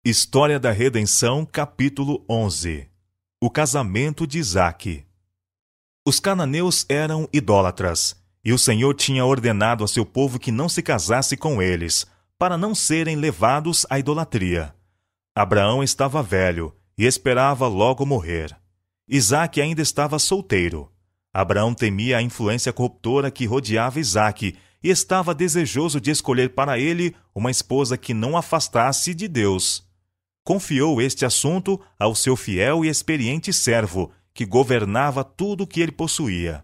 História da Redenção, capítulo 11. O casamento de Isaque. Os cananeus eram idólatras, e o Senhor tinha ordenado a seu povo que não se casasse com eles, para não serem levados à idolatria. Abraão estava velho e esperava logo morrer. Isaque ainda estava solteiro. Abraão temia a influência corruptora que rodeava Isaque e estava desejoso de escolher para ele uma esposa que não afastasse de Deus. Confiou este assunto ao seu fiel e experiente servo, que governava tudo o que ele possuía.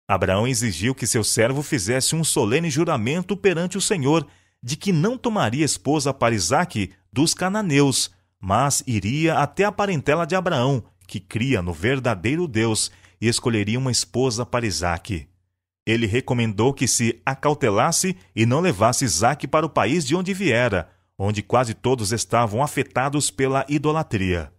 Abraão exigiu que seu servo fizesse um solene juramento perante o Senhor de que não tomaria esposa para Isaque dos cananeus, mas iria até a parentela de Abraão, que cria no verdadeiro Deus, e escolheria uma esposa para Isaque. Ele recomendou que se acautelasse e não levasse Isaque para o país de onde viera, onde quase todos estavam afetados pela idolatria.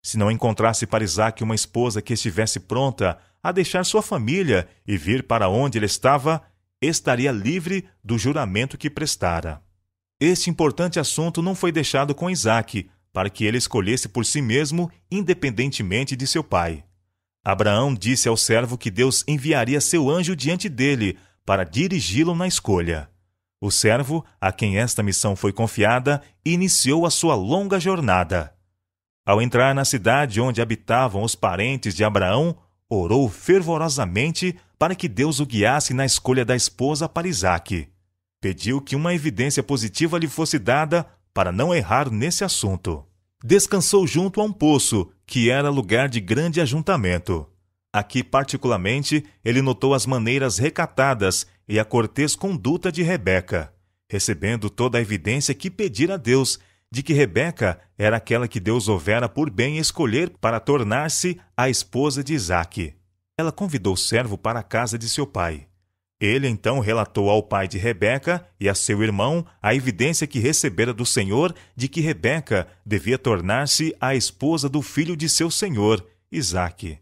Se não encontrasse para Isaque uma esposa que estivesse pronta a deixar sua família e vir para onde ele estava, estaria livre do juramento que prestara. Este importante assunto não foi deixado com Isaque, para que ele escolhesse por si mesmo, independentemente de seu pai. Abraão disse ao servo que Deus enviaria seu anjo diante dele para dirigi-lo na escolha. O servo, a quem esta missão foi confiada, iniciou a sua longa jornada. Ao entrar na cidade onde habitavam os parentes de Abraão, orou fervorosamente para que Deus o guiasse na escolha da esposa para Isaque. Pediu que uma evidência positiva lhe fosse dada para não errar nesse assunto. Descansou junto a um poço, que era lugar de grande ajuntamento. Aqui, particularmente, ele notou as maneiras recatadas e a cortês conduta de Rebeca, recebendo toda a evidência que pedira a Deus de que Rebeca era aquela que Deus houvera por bem escolher para tornar-se a esposa de Isaque. Ela convidou o servo para a casa de seu pai. Ele então relatou ao pai de Rebeca e a seu irmão a evidência que recebera do Senhor de que Rebeca devia tornar-se a esposa do filho de seu senhor, Isaque.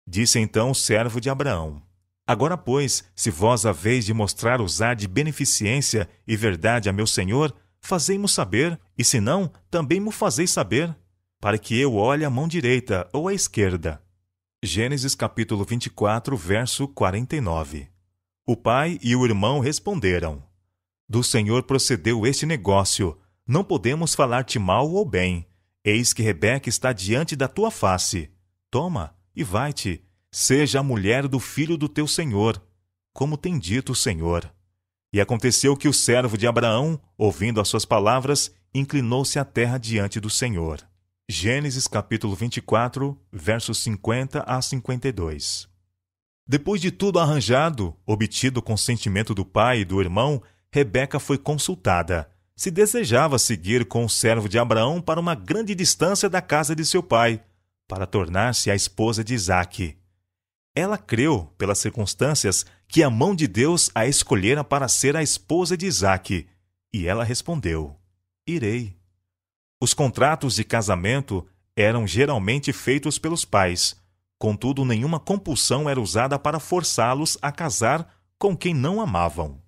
Disse então o servo de Abraão: Agora, pois, se vós haveis de mostrar usar de beneficência e verdade a meu senhor, fazei-mo saber, e se não, também mo fazeis saber, para que eu olhe a mão direita ou a esquerda. Gênesis capítulo 24, verso 49. O pai e o irmão responderam: Do Senhor procedeu este negócio, não podemos falar-te mal ou bem. Eis que Rebeca está diante da tua face. Toma e vai-te, seja a mulher do filho do teu senhor, como tem dito o Senhor. E aconteceu que o servo de Abraão, ouvindo as suas palavras, inclinou-se à terra diante do Senhor. Gênesis capítulo 24, versos 50 a 52. Depois de tudo arranjado, obtido o consentimento do pai e do irmão, Rebeca foi consultada, se desejava seguir com o servo de Abraão para uma grande distância da casa de seu pai, para tornar-se a esposa de Isaque. Ela creu, pelas circunstâncias, que a mão de Deus a escolhera para ser a esposa de Isaque, e ela respondeu: Irei. Os contratos de casamento eram geralmente feitos pelos pais, contudo nenhuma compulsão era usada para forçá-los a casar com quem não amavam.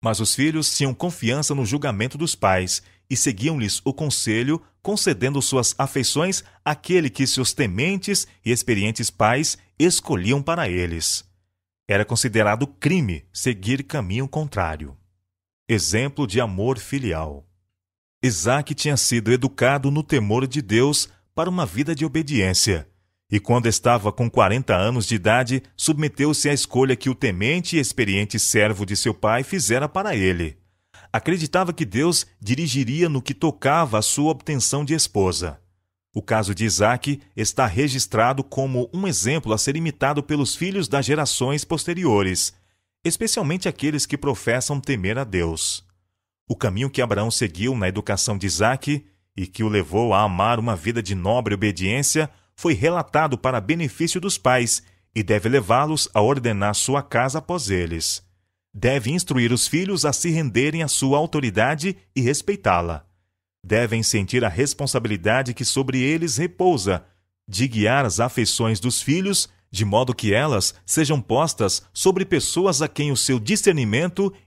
Mas os filhos tinham confiança no julgamento dos pais e seguiam-lhes o conselho, concedendo suas afeições àquele que seus tementes e experientes pais escolhiam para eles. Era considerado crime seguir caminho contrário. Exemplo de amor filial. Isaque tinha sido educado no temor de Deus para uma vida de obediência, e quando estava com 40 anos de idade, submeteu-se à escolha que o temente e experiente servo de seu pai fizera para ele. Acreditava que Deus dirigiria no que tocava à sua obtenção de esposa. O caso de Isaque está registrado como um exemplo a ser imitado pelos filhos das gerações posteriores, especialmente aqueles que professam temer a Deus. O caminho que Abraão seguiu na educação de Isaque, e que o levou a amar uma vida de nobre obediência, foi relatado para benefício dos pais e deve levá-los a ordenar sua casa após eles. Deve instruir os filhos a se renderem à sua autoridade e respeitá-la. Devem sentir a responsabilidade que sobre eles repousa, de guiar as afeições dos filhos, de modo que elas sejam postas sobre pessoas a quem o seu discernimento